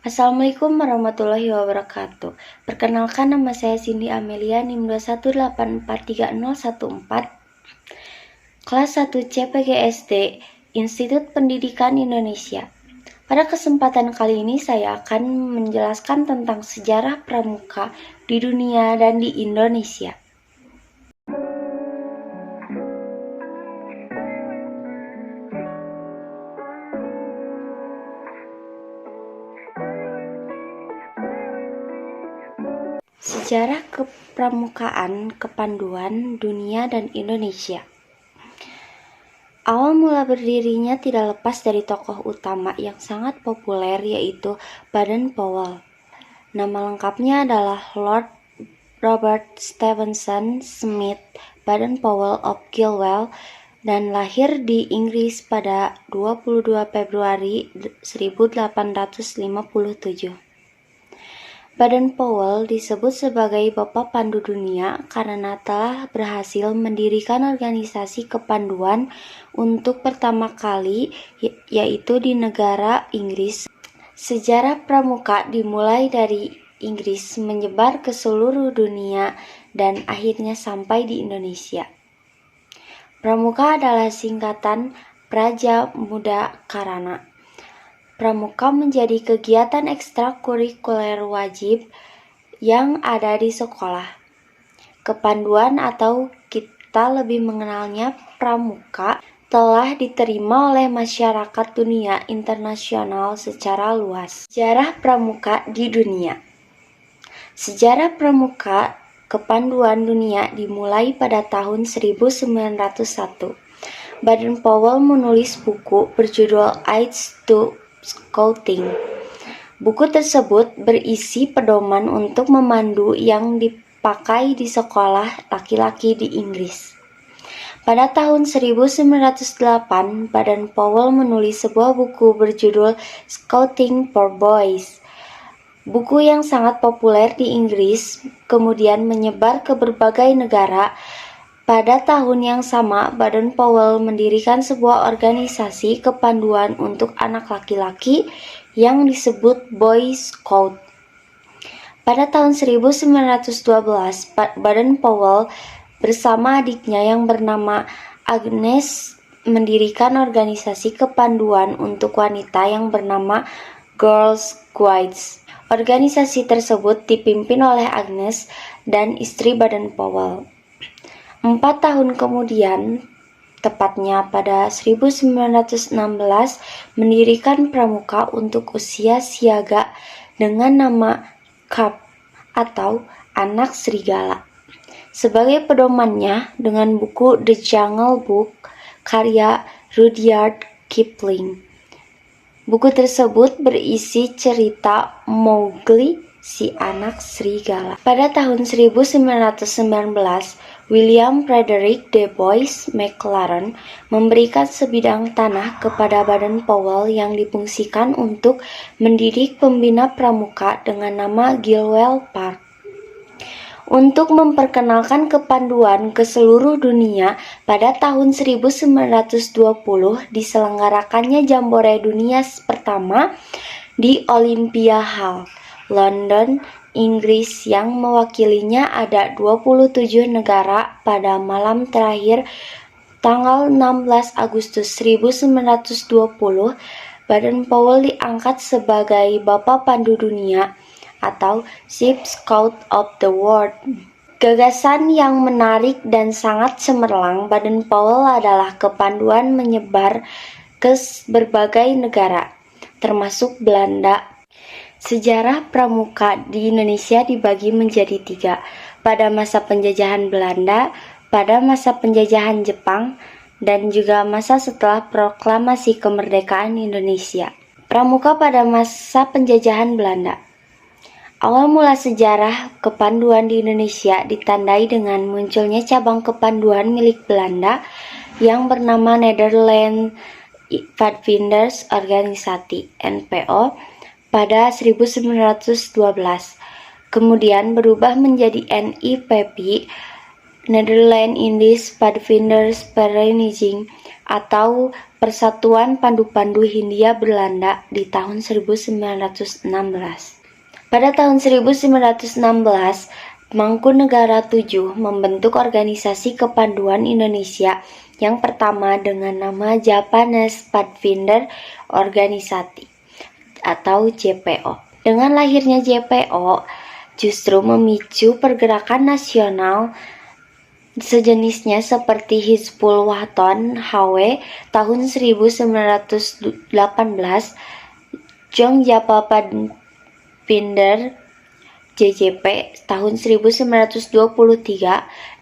Assalamualaikum warahmatullahi wabarakatuh. Perkenalkan, nama saya Cindy Amelia, NIM 218430014, kelas 1 CPGSD, Institut Pendidikan Indonesia. Pada kesempatan kali ini saya akan menjelaskan tentang sejarah pramuka di dunia dan di Indonesia. Sejarah kepramukaan, kepanduan dunia dan Indonesia. Awal mula berdirinya tidak lepas dari tokoh utama yang sangat populer, yaitu Baden-Powell. Nama lengkapnya adalah Lord Robert Stephenson Smith Baden-Powell of Gilwell, dan lahir di Inggris pada 22 Februari 1857. Baden-Powell disebut sebagai Bapak Pandu Dunia karena telah berhasil mendirikan organisasi kepanduan untuk pertama kali, yaitu di negara Inggris. Sejarah pramuka dimulai dari Inggris, menyebar ke seluruh dunia, dan akhirnya sampai di Indonesia. Pramuka adalah singkatan Praja Muda Karana. Pramuka menjadi kegiatan ekstrakurikuler wajib yang ada di sekolah. Kepanduan, atau kita lebih mengenalnya pramuka, telah diterima oleh masyarakat dunia internasional secara luas. Sejarah pramuka di dunia. Sejarah pramuka kepanduan dunia dimulai pada tahun 1901. Baden-Powell menulis buku berjudul Aids to Scouting. Buku tersebut berisi pedoman untuk memandu yang dipakai di sekolah laki-laki di Inggris. Pada tahun 1908, Baden-Powell menulis sebuah buku berjudul Scouting for Boys. Buku yang sangat populer di Inggris kemudian menyebar ke berbagai negara. Pada tahun yang sama, Baden-Powell mendirikan sebuah organisasi kepanduan untuk anak laki-laki yang disebut Boy Scout. Pada tahun 1912, Baden-Powell bersama adiknya yang bernama Agnes mendirikan organisasi kepanduan untuk wanita yang bernama Girls Guides. Organisasi tersebut dipimpin oleh Agnes dan istri Baden-Powell. 4 tahun kemudian, tepatnya pada 1916, mendirikan pramuka untuk usia siaga dengan nama Cub atau Anak Serigala. Sebagai pedomannya dengan buku The Jungle Book karya Rudyard Kipling. Buku tersebut berisi cerita Mowgli, si anak serigala. Pada tahun 1919, William Frederick Du Bois McLaren memberikan sebidang tanah kepada Baden-Powell yang difungsikan untuk mendidik pembina pramuka dengan nama Gilwell Park. Untuk memperkenalkan kepanduan ke seluruh dunia, pada tahun 1920 diselenggarakannya Jambore Dunia pertama di Olympia Hall, London, Inggris, yang mewakilinya ada 27 negara. Pada malam terakhir tanggal 16 Agustus 1920, Baden-Powell diangkat sebagai Bapak Pandu Dunia atau Chief Scout of the World. Gagasan yang menarik dan sangat cemerlang Baden-Powell adalah kepanduan menyebar ke berbagai negara, termasuk Belanda. Sejarah pramuka di Indonesia dibagi menjadi 3, pada masa penjajahan Belanda, pada masa penjajahan Jepang, dan juga masa setelah proklamasi kemerdekaan Indonesia. Pramuka pada masa penjajahan Belanda. Awal mula sejarah kepanduan di Indonesia ditandai dengan munculnya cabang kepanduan milik Belanda yang bernama Nederland Pathfinders Organisasi (NPO) pada 1912, kemudian berubah menjadi NIPP, Netherlands Indies Pathfinders Vereniging, atau Persatuan Pandu-Pandu Hindia Belanda di tahun 1916. Pada tahun 1916, Mangkunegara VII membentuk organisasi kepanduan Indonesia yang pertama dengan nama Japanese Pathfinder Organisasi atau JPO. Dengan lahirnya JPO, justru memicu pergerakan nasional sejenisnya seperti Hizbul Wathan HW tahun 1918, Jongjapa Pathfinder JJP tahun 1923,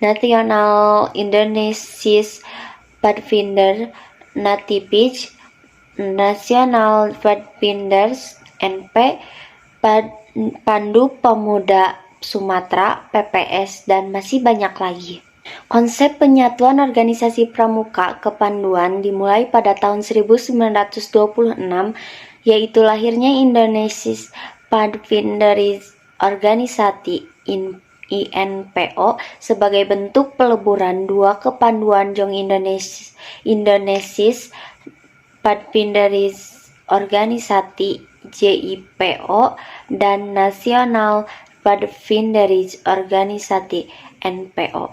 National Indonesian Pathfinder Natipij, National Pathfinders NP, Pandu Pemuda Sumatera PPS, dan masih banyak lagi. Konsep penyatuan organisasi pramuka kepanduan dimulai pada tahun 1926, yaitu lahirnya Indonesian Pathfinders Organisasi INPO sebagai bentuk peleburan dua kepanduan Jong Indonesian Pathfinders Organisasi JIPO dan National Pathfinders Organisasi NPO.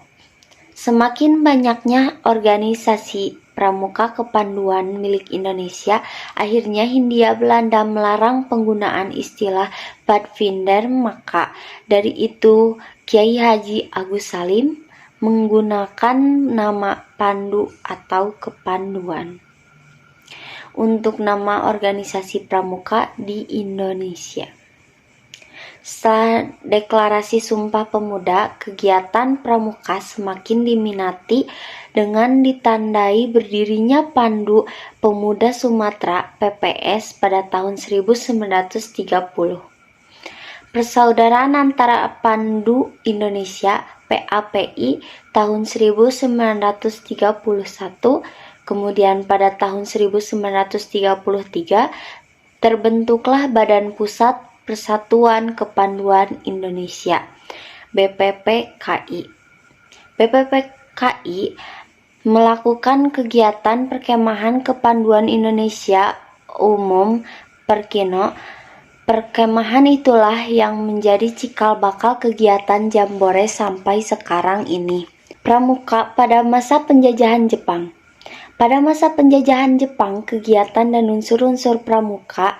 Semakin banyaknya organisasi pramuka kepanduan milik Indonesia, akhirnya Hindia Belanda melarang penggunaan istilah Pathfinder, maka dari itu Kiai Haji Agus Salim menggunakan nama Pandu atau Kepanduan untuk nama organisasi pramuka di Indonesia. Setelah deklarasi Sumpah Pemuda, kegiatan pramuka semakin diminati dengan ditandai berdirinya Pandu Pemuda Sumatera PPS pada tahun 1930. Persaudaraan antara Pandu Indonesia PAPI tahun 1931, kemudian pada tahun 1933 terbentuklah Badan Pusat Persatuan Kepanduan Indonesia BPPKI. BPPKI melakukan kegiatan perkemahan kepanduan Indonesia umum Perkino. Perkemahan itulah yang menjadi cikal bakal kegiatan Jambore sampai sekarang ini. Pramuka pada masa penjajahan Jepang. Pada masa penjajahan Jepang, kegiatan dan unsur-unsur pramuka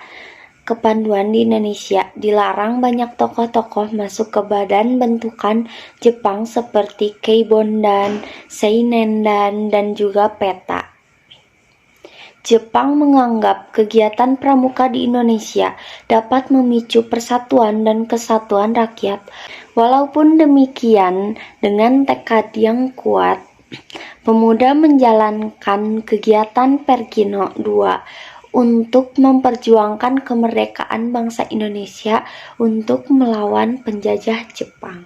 kepanduan di Indonesia dilarang. Banyak tokoh-tokoh masuk ke badan bentukan Jepang seperti Keibondan, Seinendan, dan juga Peta. Jepang menganggap kegiatan pramuka di Indonesia dapat memicu persatuan dan kesatuan rakyat. Walaupun demikian, dengan tekad yang kuat, pemuda menjalankan kegiatan Perkino II untuk memperjuangkan kemerdekaan bangsa Indonesia untuk melawan penjajah Jepang.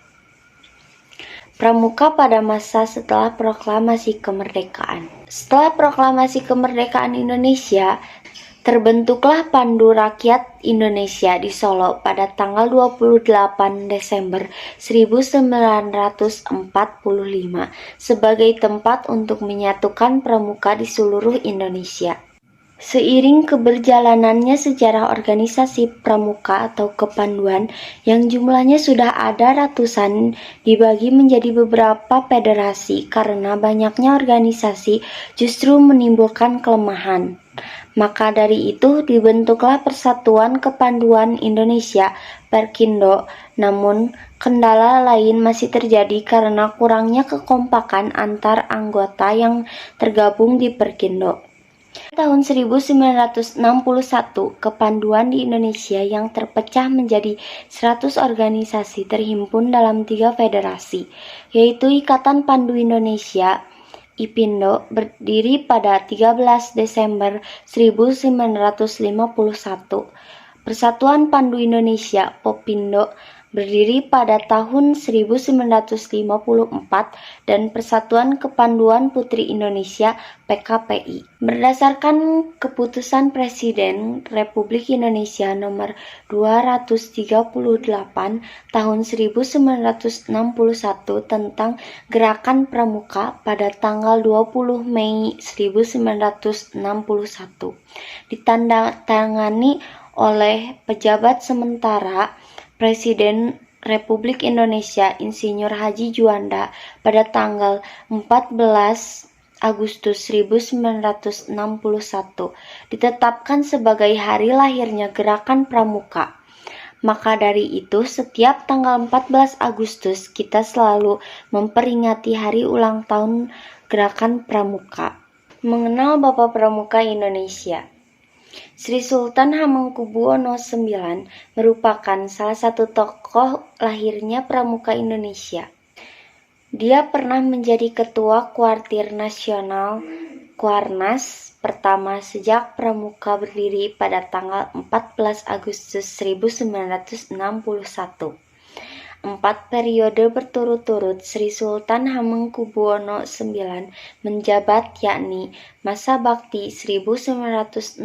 Pramuka pada masa setelah proklamasi kemerdekaan. Setelah proklamasi kemerdekaan Indonesia, terbentuklah Pandu Rakyat Indonesia di Solo pada tanggal 28 Desember 1945 sebagai tempat untuk menyatukan pramuka di seluruh Indonesia. Seiring keberjalanannya sejarah organisasi pramuka atau kepanduan yang jumlahnya sudah ada ratusan dibagi menjadi beberapa federasi karena banyaknya organisasi justru menimbulkan kelemahan. Maka dari itu dibentuklah Persatuan Kepanduan Indonesia Perkindo. Namun kendala lain masih terjadi karena kurangnya kekompakan antar anggota yang tergabung di Perkindo. Tahun 1961, kepanduan di Indonesia yang terpecah menjadi 100 organisasi terhimpun dalam 3 federasi, yaitu Ikatan Pandu Indonesia IPINDO berdiri pada 13 Desember 1951, Persatuan Pandu Indonesia POPINDO berdiri pada tahun 1954 dan Persatuan Kepanduan Putri Indonesia (PKPI). Berdasarkan keputusan Presiden Republik Indonesia nomor 238 tahun 1961 tentang Gerakan Pramuka pada tanggal 20 Mei 1961, ditandatangani oleh pejabat sementara Presiden Republik Indonesia Insinyur Haji Juanda pada tanggal 14 Agustus 1961, ditetapkan sebagai hari lahirnya Gerakan Pramuka. Maka dari itu, setiap tanggal 14 Agustus kita selalu memperingati hari ulang tahun Gerakan Pramuka. Mengenal Bapak Pramuka Indonesia. Sri Sultan Hamengkubuwono IX merupakan salah satu tokoh lahirnya Pramuka Indonesia. Dia pernah menjadi Ketua Kuartir Nasional Kuarnas pertama sejak Pramuka berdiri pada tanggal 14 Agustus 1961. 4 periode berturut-turut Sri Sultan Hamengkubuwono IX menjabat, yakni masa bakti 1961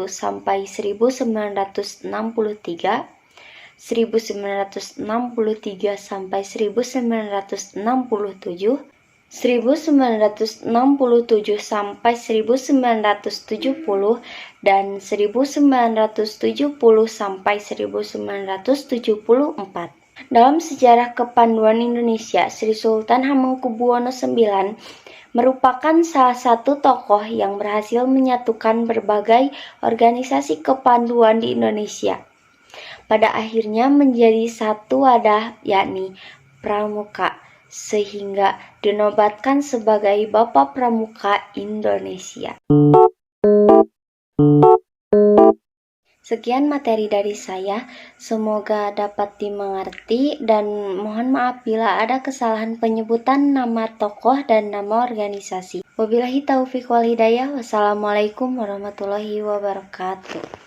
sampai 1963, 1963 sampai 1967, 1967 sampai 1970, dan 1970 sampai 1974. Dalam sejarah kepanduan Indonesia, Sri Sultan Hamengkubuwono IX merupakan salah satu tokoh yang berhasil menyatukan berbagai organisasi kepanduan di Indonesia. Pada akhirnya menjadi satu wadah, yakni Pramuka, sehingga dinobatkan sebagai Bapak Pramuka Indonesia. Sekian materi dari saya, semoga dapat dimengerti dan mohon maaf bila ada kesalahan penyebutan nama tokoh dan nama organisasi. Wabillahi taufiq wal hidayah. Wassalamualaikum warahmatullahi wabarakatuh.